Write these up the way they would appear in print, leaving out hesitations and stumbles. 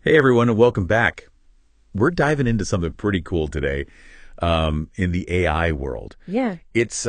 Hey everyone, and welcome back. We're diving into something pretty cool today in the AI world. Yeah. It's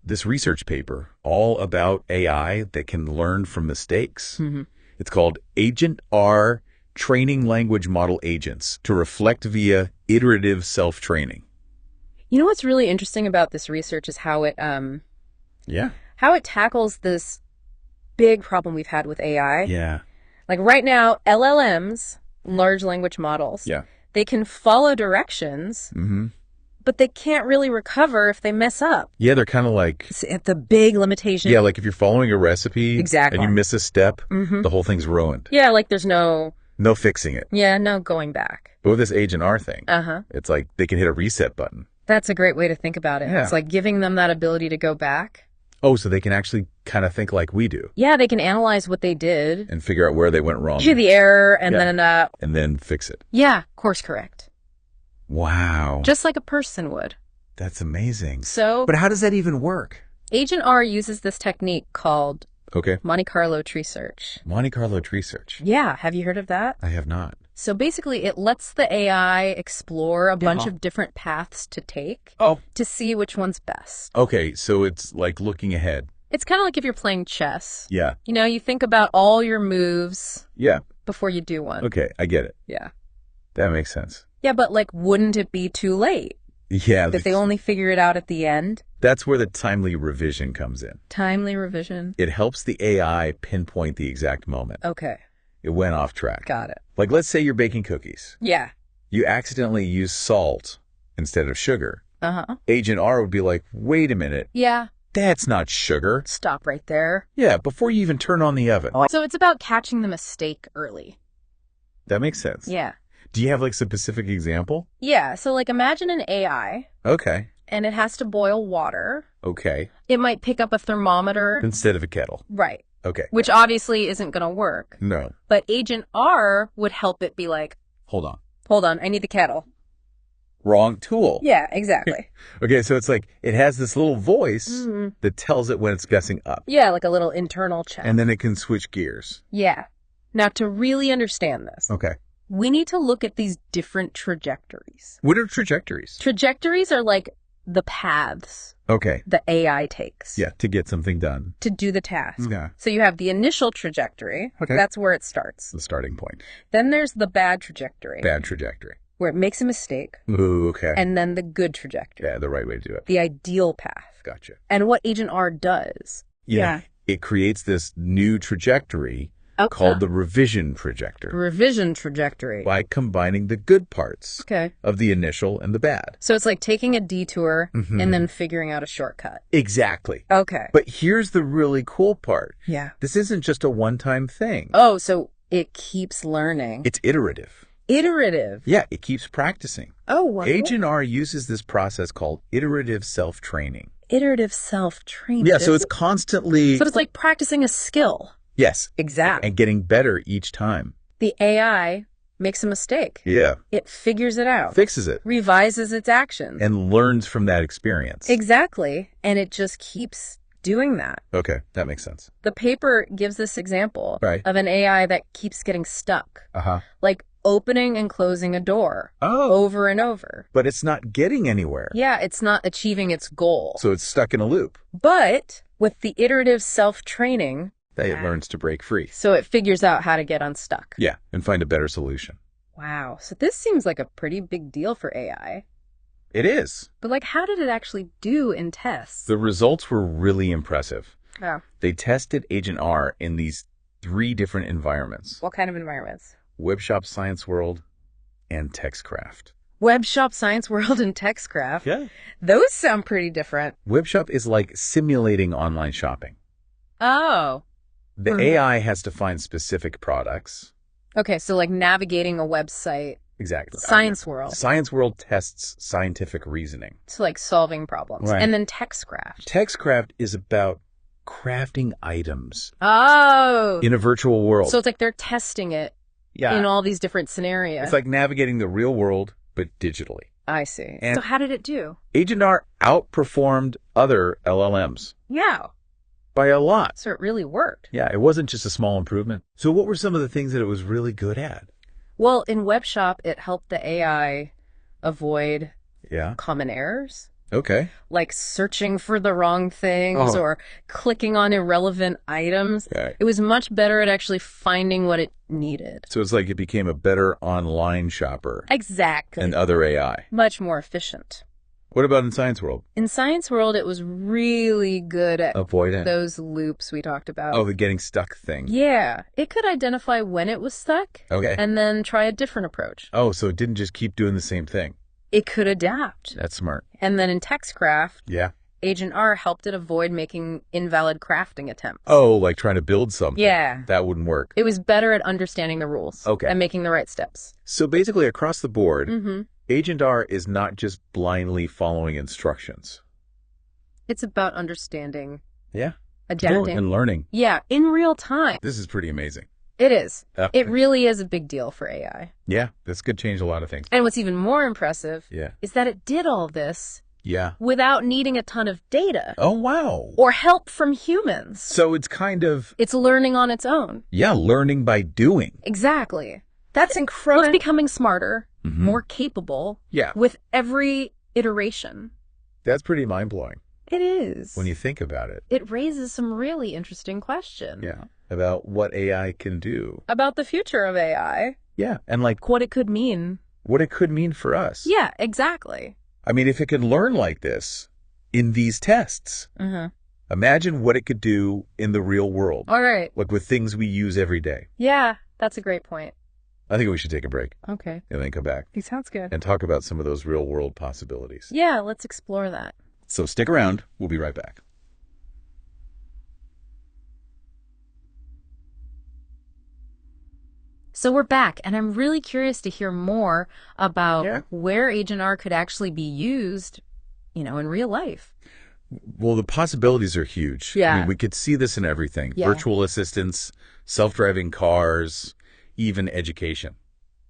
this research paper all about AI that can learn from mistakes. It's called Agent R Training Language Model Agents to Reflect via Iterative Self-Training. You know what's really interesting about this research is how it Yeah. tackles this big problem we've had with AI. Yeah. Like right now, LLMs, large language models, Yeah. they can follow directions, but they can't really recover if they mess up. Yeah, they're kind of like, It's the big limitation. yeah, like if you're following a recipe Exactly. and you miss a step, the whole thing's ruined. Yeah, like there's no Fixing it. no going back. But with this Agent R thing, Uh-huh. it's like they can hit a reset button. That's a great way to think about it. Yeah. It's like giving them that ability to go back. Oh, so they can actually kind of think like we do Yeah, they can analyze what they did, and figure out where they went wrong hear the error, and Yeah. then and then fix it. course correct. Wow. Just like a person would. That's amazing. So But how does that even work? Agent R uses this technique called Okay. Monte Carlo tree search. Monte Carlo tree search. Yeah, have you heard of that? I have not. So basically, it lets the AI explore a bunch of different paths to take Oh. to see which one's best. Okay, so it's like looking ahead. It's kind of like if you're playing chess. Yeah. You know, you think about all your moves Yeah. before you do one. Okay, I get it. Yeah. That makes sense. Yeah, but like, wouldn't it be too late Yeah. that they only figure it out at the end? That's where the timely revision comes in. Timely revision. It helps the AI pinpoint the exact moment. Okay, It went off track. got it. Like, let's say you're baking cookies. Yeah. You accidentally use salt instead of sugar. Uh-huh. Agent R would be like, wait a minute, Yeah. that's not sugar. Stop right there. Yeah, before you even turn on the oven. So it's about catching the mistake early. That makes sense. Yeah. Do you have like a specific example? Yeah. So like imagine an AI Okay. and it has to boil water. Okay. It might pick up a thermometer. Instead of a kettle. Right. Okay. Which obviously isn't going to work. No. But Agent R would help it be like, Hold on. hold on, I need the kettle. Wrong tool. Yeah, exactly. Okay, so it's like it has this little voice that tells it when it's guessing up. Yeah, like a little internal check. And then it can switch gears. Yeah. Now to really understand this, Okay. we need to look at these different trajectories. What are trajectories? Trajectories are like the paths Okay. the AI takes. Yeah, to get something done. To do the task. Yeah. So you have the initial trajectory. Okay. That's where it starts. The starting point. Then there's the bad trajectory. Bad trajectory. Where it makes a mistake. Ooh, okay. And then the good trajectory. Yeah, the right way to do it. The ideal path. Gotcha. And what Agent R does. Yeah. It creates this new trajectory called the revision trajectory Revision trajectory. by combining the good parts Okay. of the initial and the bad. So it's like taking a detour and then figuring out a shortcut. Exactly. Okay. But here's the really cool part. Yeah. This isn't just a one-time thing. Oh, so it keeps learning. It's iterative. Iterative. Yeah, it keeps practicing. Oh, wow. Agent R uses this process called iterative self-training. Iterative self-training. Yeah, so it's constantly... So it's like practicing a skill. Yes. Exactly. And getting better each time. The AI makes a mistake. Yeah. It figures it out. Fixes it. Revises its actions. And learns from that experience. Exactly. And it just keeps doing that. Okay, that makes sense. The paper gives this example Right. of an AI that keeps getting stuck. Uh-huh. Like opening and closing a door over and over. But it's not getting anywhere. Yeah, it's not achieving its goal. So it's stuck in a loop. But with the iterative self-training, It learns to break free. so it figures out how to get unstuck. Yeah, and find a better solution. Wow. So this seems like a pretty big deal for AI. It is. But like, how did it actually do in tests? The results were really impressive. Oh, They tested Agent R in these 3 different environments. what kind of environments? Webshop Science World and TextCraft. Webshop, Science World, and TextCraft. Yeah. Those sound pretty different. Webshop is like simulating online shopping. Oh. The AI has to find specific products. Okay, so like navigating a website. Exactly. Science World. Science World tests scientific reasoning. So like solving problems. Right. And then TextCraft. TextCraft is about crafting items Oh. in a virtual world. So it's like they're testing it in all these different scenarios. It's like navigating the real world, but digitally. I see. And so how did it do? Agent R outperformed other LLMs Yeah. by a lot. So it really worked. Yeah, it wasn't just a small improvement. So what were some of the things that it was really good at? Well, in Web Shop, it helped the AI avoid Yeah. common errors, Okay. like searching for the wrong things Oh. or clicking on irrelevant items. Okay. It was much better at actually finding what it needed. So it's like it became a better online shopper Exactly. and other AI. Much more efficient. What about in Science World? In Science World, it was really good at Avoidant. those loops we talked about. Oh, the getting stuck thing. Yeah. It could identify when it was stuck Okay. and then try a different approach. Oh, so it didn't just keep doing the same thing. It could adapt. That's smart. And then in TextCraft, Yeah. Agent R helped it avoid making invalid crafting attempts. Oh, like trying to build something. Yeah. That wouldn't work. It was better at understanding the rules. Okay. And making the right steps. So basically, across the board, Mm-hmm. Agent R is not just blindly following instructions. It's about understanding, Yeah. adapting. And learning. Yeah, in real time. This is pretty amazing. It is. Okay. It really is a big deal for AI. Yeah, this could change a lot of things. And what's even more impressive Yeah. is that it did all this Yeah. without needing a ton of data Oh, wow. or help from humans. So it's kind of, It's learning on its own. yeah, learning by doing. Exactly. That's incredible. It's becoming smarter, Mhm. more capable Yeah. with every iteration. That's pretty mind-blowing It is. when you think about it. It raises some really interesting questions. Yeah. About what AI can do. About the future of AI, Yeah. And like what it could mean. what it could mean for us. Yeah, exactly. I mean, if it could learn like this in these tests, Mm-hmm. imagine what it could do in the real world. All right. Like with things we use every day. Yeah, that's a great point. I think we should take a break Okay. and then come back He sounds good. and talk about some of those real world possibilities. Yeah, let's explore that. So stick around. We'll be right back. So we're back, and I'm really curious to hear more about where Agent R could actually be used, in real life. Well, the possibilities are huge. Yeah. I mean, we could see this in everything. Yeah. Virtual assistants, self-driving cars, even education.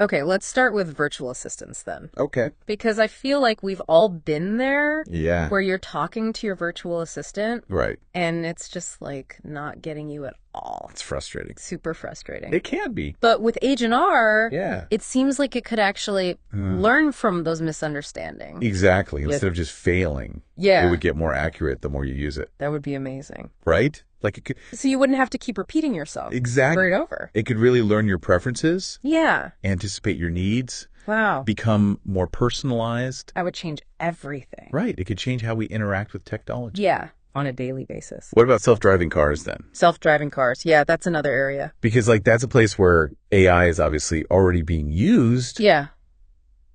Okay, let's start with virtual assistants then. Okay. Because I feel like we've all been there Yeah. where you're talking to your virtual assistant Right. and it's just like not getting you at all. It's frustrating. Super frustrating. It can be. But with Agent R, Yeah. it seems like it could actually learn from those misunderstandings. Exactly. Instead of just failing, Yeah. it would get more accurate the more you use it. That would be amazing. Right? Like it could. So you wouldn't have to keep repeating yourself. Exactly. Right over. It could really learn your preferences, Yeah. anticipate your needs, Wow. become more personalized. That would change everything. Right. It could change how we interact with technology. Yeah. On a daily basis. What about self-driving cars then? Self-driving cars. Yeah, that's another area. Because that's a place where AI is obviously already being used, Yeah.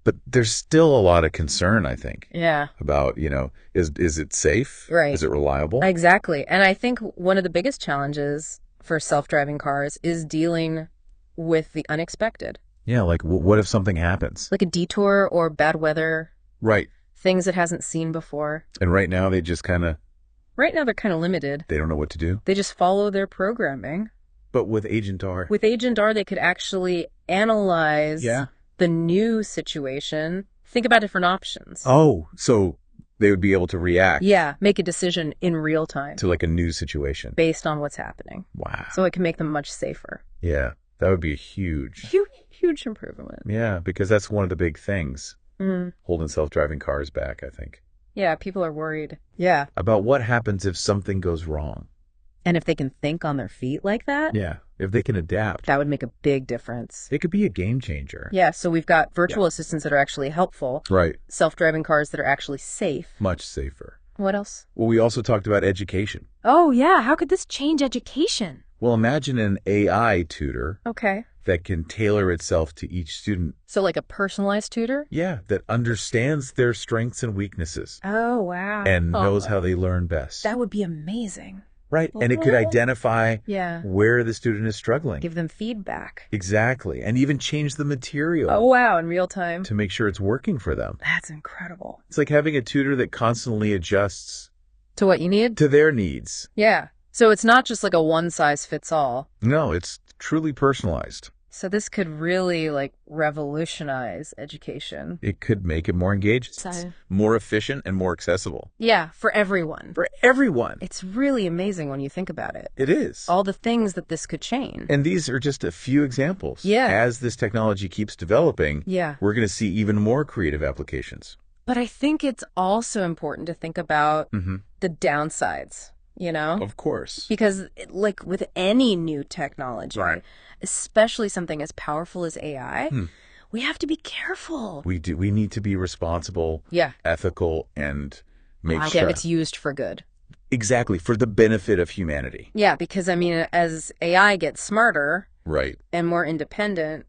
but there's still a lot of concern, I think, Yeah. about, is it safe? Right. Is it reliable? Exactly. And I think one of the biggest challenges for self-driving cars is dealing with the unexpected. Yeah, like what if something happens? Like a detour or bad weather, Right. things it hasn't seen before. And right now they just Right now they're kind of limited. they don't know what to do. They just follow their programming. But with Agent R. With Agent R, they could actually analyze the new situation, think about different options. Oh, so they would be able to react Yeah, make a decision in real time to like a new situation. based on what's happening. Wow. So it can make them much safer. Yeah, that would be a huge. Huge improvement. Yeah, because that's one of the big things Mm. holding self-driving cars back, I think. Yeah, people are worried. Yeah. About what happens if something goes wrong. And if they can think on their feet like that, Yeah, if they can adapt. that would make a big difference. It could be a game changer. Yeah, so we've got virtual assistants that are actually helpful, Right. self-driving cars that are actually safe. Much safer. What else? Well, we also talked about education. Oh, yeah. How could this change education? Well, imagine an AI tutor Okay. that can tailor itself to each student. So like a personalized tutor? Yeah, that understands their strengths and weaknesses Oh, wow. and knows how they learn best. That would be amazing. Right. And it could identify Yeah. where the student is struggling. Give them feedback. Exactly. And even change the material Oh, wow. In real time. to make sure it's working for them. That's incredible. It's like having a tutor that constantly adjusts To what you need? to their needs. Yeah. So it's not just like a one size fits all. No, it's truly personalized. So this could really like revolutionize education. It could make it more engaged, more efficient, and more accessible. Yeah, for everyone. For everyone. It's really amazing when you think about it. It is. All the things that this could change. And these are just a few examples. Yeah. As this technology keeps developing, yeah, we're going to see even more creative applications. But I think it's also important to think about the downsides, you know? Of course. Because like with any new technology, right, especially something as powerful as AI, we have to be careful. We do. We need to be responsible, ethical, and make sure it's used for good. Exactly, for the benefit of humanity. Yeah, because I mean, as AI gets smarter, right, and more independent,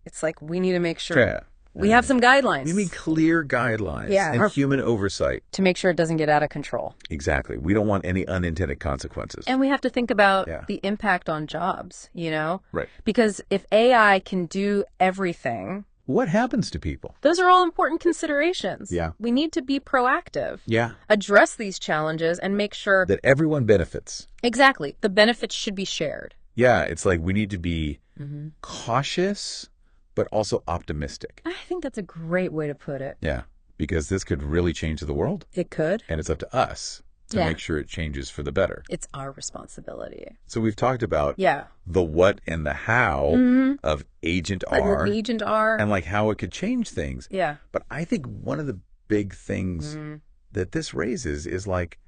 it's like we need to make sure we have some guidelines. We need clear guidelines and human oversight to make sure it doesn't get out of control. Exactly. We don't want any unintended consequences. And we have to think about the impact on jobs, you know? Right. Because if AI can do everything, what happens to people? Those are all important considerations. Yeah. We need to be proactive. Yeah. Address these challenges and make sure that everyone benefits. Exactly. The benefits should be shared. Yeah. It's like we need to be cautious, but also optimistic. I think that's a great way to put it. Yeah. Because this could really change the world. It could. And it's up to us to make sure it changes for the better. It's our responsibility. So we've talked about the what and the how of Agent R. Agent R. And like how it could change things. Yeah. But I think one of the big things that this raises is like,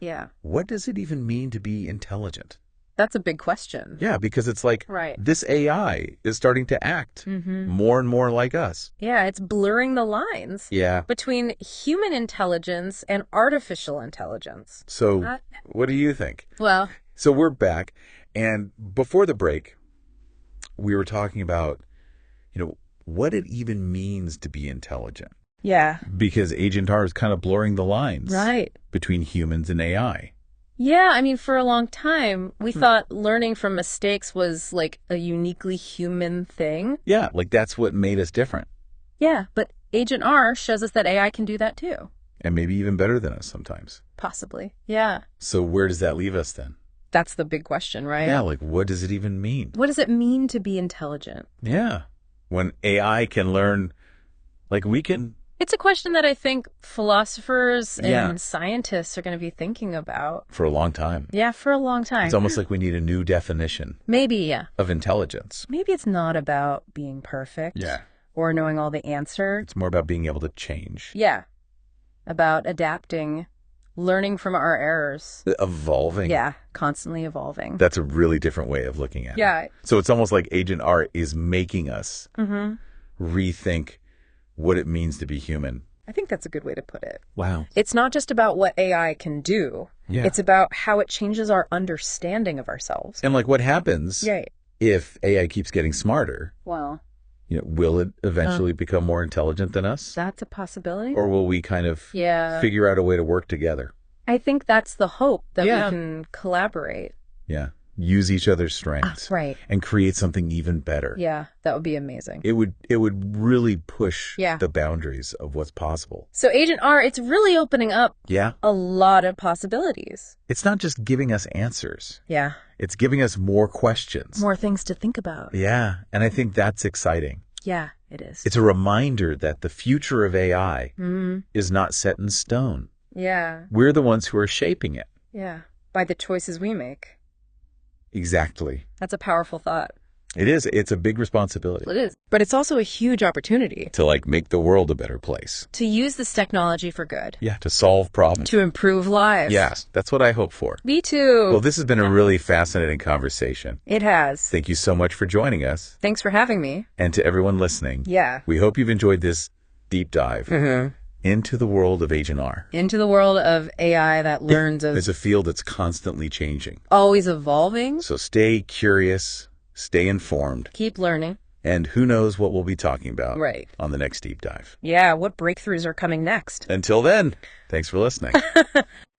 what does it even mean to be intelligent? That's a big question. Yeah, because it's like this AI is starting to act more and more like us. Yeah, it's blurring the lines between human intelligence and artificial intelligence. So what do you think? Well, so we're back. And before the break, we were talking about, you know, what it even means to be intelligent. Yeah. Because Agent R is kind of blurring the lines between humans and AI. Yeah, I mean, for a long time, we thought learning from mistakes was like a uniquely human thing. Yeah, like that's what made us different. Yeah, but Agent R shows us that AI can do that too. And maybe even better than us sometimes. Possibly, yeah. So where does that leave us then? That's the big question, right? Yeah, like what does it even mean? What does it mean to be intelligent? Yeah, when AI can learn, like we can... It's a question that I think philosophers and scientists are going to be thinking about. For a long time. Yeah, for a long time. It's almost like we need a new definition. Maybe, of intelligence. Maybe it's not about being perfect. Yeah. Or knowing all the answers. It's more about being able to change. Yeah. About adapting, learning from our errors. Evolving. Yeah, constantly evolving. That's a really different way of looking at it. So it's almost like Agent R is making us rethink what it means to be human. I think that's a good way to put it. Wow. It's not just about what AI can do. Yeah. It's about how it changes our understanding of ourselves. And like what happens if AI keeps getting smarter? Well, you know, will it eventually become more intelligent than us? That's a possibility. Or will we kind of figure out a way to work together? I think that's the hope, that we can collaborate. Yeah. Use each other's strengths. And create something even better. Yeah, that would be amazing. It would really push the boundaries of what's possible. So Agent R, it's really opening up a lot of possibilities. It's not just giving us answers. Yeah. It's giving us more questions. More things to think about. Yeah, and I think that's exciting. Yeah, it is. It's a reminder that the future of AI is not set in stone. Yeah. We're the ones who are shaping it. Yeah, by the choices we make. Exactly. That's a powerful thought. It is. It's a big responsibility. It is. But it's also a huge opportunity. To like make the world a better place. To use this technology for good. Yeah, to solve problems. To improve lives. Yes, that's what I hope for. Me too. Well, this has been a really fascinating conversation. It has. Thank you so much for joining us. Thanks for having me. And to everyone listening. Yeah. We hope you've enjoyed this deep dive into the world of Agent R. Into the world of AI that learns as... It's a field that's constantly changing. Always evolving. So stay curious, stay informed. Keep learning. And who knows what we'll be talking about on the next deep dive. Yeah, what breakthroughs are coming next. Until then, thanks for listening.